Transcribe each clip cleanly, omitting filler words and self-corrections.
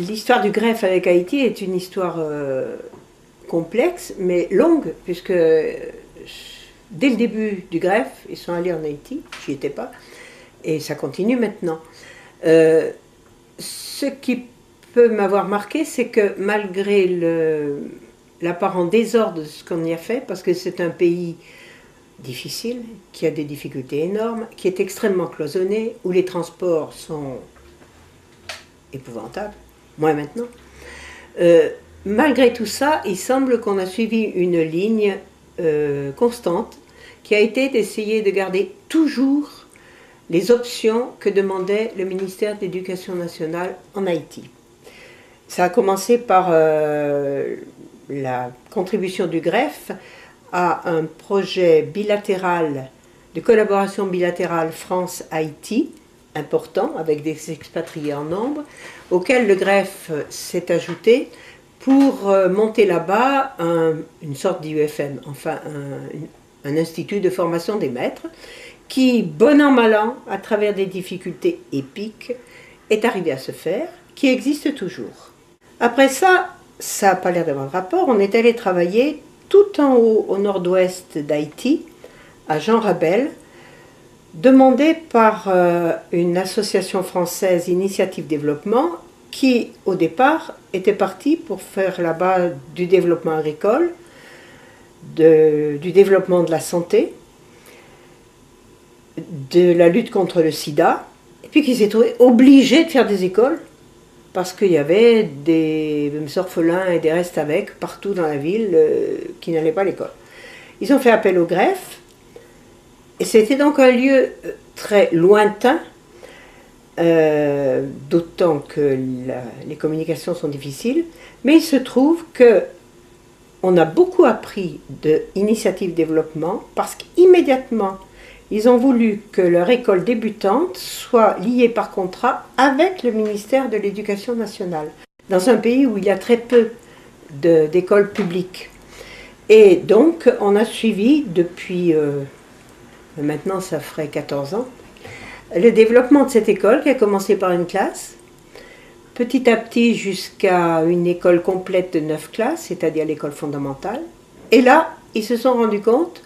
L'histoire du greffe avec Haïti est une histoire complexe, mais longue, puisque dès le début du greffe, ils sont allés en Haïti, j'y étais pas, et ça continue maintenant. Ce qui peut m'avoir marqué, c'est que malgré l'apparent désordre de ce qu'on y a fait, parce que c'est un pays difficile, qui a des difficultés énormes, qui est extrêmement cloisonné, où les transports sont épouvantables, moins maintenant. Malgré tout ça, il semble qu'on a suivi une ligne constante qui a été d'essayer de garder toujours les options que demandait le ministère de l'Éducation nationale en Haïti. Ça a commencé par la contribution du greffe à un projet bilatéral, de collaboration bilatérale France-Haïti, important, avec des expatriés en nombre, auquel le greffe s'est ajouté pour monter là-bas une sorte d'IUFM, enfin un institut de formation des maîtres, qui, bon an mal an, à travers des difficultés épiques, est arrivé à se faire, qui existe toujours. Après ça, ça n'a pas l'air d'avoir de rapport, on est allé travailler tout en haut au nord-ouest d'Haïti, à Jean Rabel, demandé par une association française Initiative Développement, qui, au départ, était partie pour faire là-bas du développement agricole, du développement de la santé, de la lutte contre le sida, et puis qui s'est trouvé obligé de faire des écoles, parce qu'il y avait des orphelins et des restes avec partout dans la ville qui n'allaient pas à l'école. Ils ont fait appel au greffe, et c'était donc un lieu très lointain, d'autant que les communications sont difficiles, mais il se trouve que on a beaucoup appris de Initiative Développement, parce qu'immédiatement, ils ont voulu que leur école débutante soit liée par contrat avec le ministère de l'Éducation nationale, dans un pays où il y a très peu d'écoles publiques. Et donc, on a suivi depuis, maintenant ça ferait 14 ans, le développement de cette école qui a commencé par une classe, petit à petit jusqu'à une école complète de 9 classes, c'est-à-dire l'école fondamentale. Et là, ils se sont rendus compte,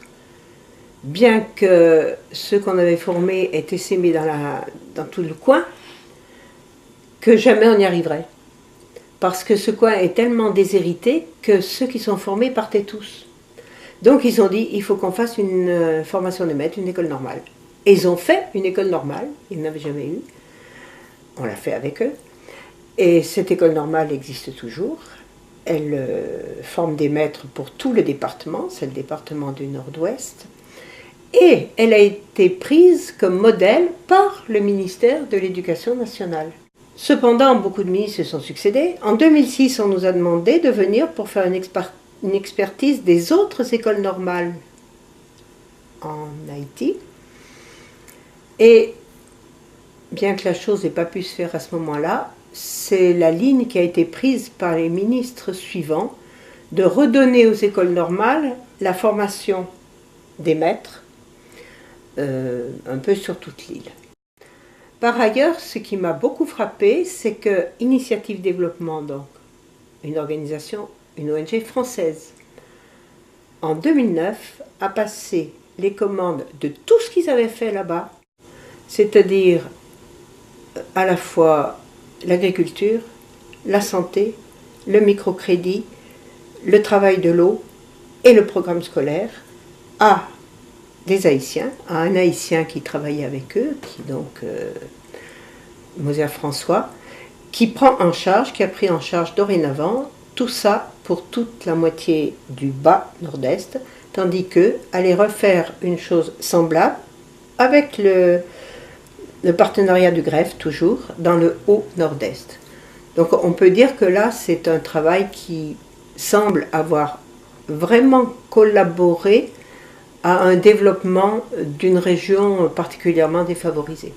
bien que ceux qu'on avait formés étaient sémés dans tout le coin, que jamais on y arriverait. Parce que ce coin est tellement déshérité que ceux qui sont formés partaient tous. Donc ils ont dit, il faut qu'on fasse une formation de maître, une école normale. Et ils ont fait une école normale, ils n'avaient jamais eu. On l'a fait avec eux. Et cette école normale existe toujours. Elle forme des maîtres pour tout le département, c'est le département du Nord-Ouest. Et elle a été prise comme modèle par le ministère de l'Éducation nationale. Cependant, beaucoup de ministres se sont succédés. En 2006, on nous a demandé de venir pour faire une expertise des autres écoles normales en Haïti. Et bien que la chose n'ait pas pu se faire à ce moment-là, c'est la ligne qui a été prise par les ministres suivants de redonner aux écoles normales la formation des maîtres, un peu sur toute l'île. Par ailleurs, ce qui m'a beaucoup frappé, c'est que Initiative Développement, donc une organisation, une ONG française, en 2009, a passé les commandes de tout ce qu'ils avaient fait là-bas, c'est-à-dire à la fois l'agriculture, la santé, le microcrédit, le travail de l'eau et le programme scolaire à des Haïtiens, à un Haïtien qui travaillait avec eux, qui donc Moser François, qui a pris en charge dorénavant tout ça pour toute la moitié du bas nord-est, tandis qu'eux allaient refaire une chose semblable avec le partenariat du greffe, toujours, dans le haut nord-est. Donc on peut dire que là, c'est un travail qui semble avoir vraiment collaboré à un développement d'une région particulièrement défavorisée.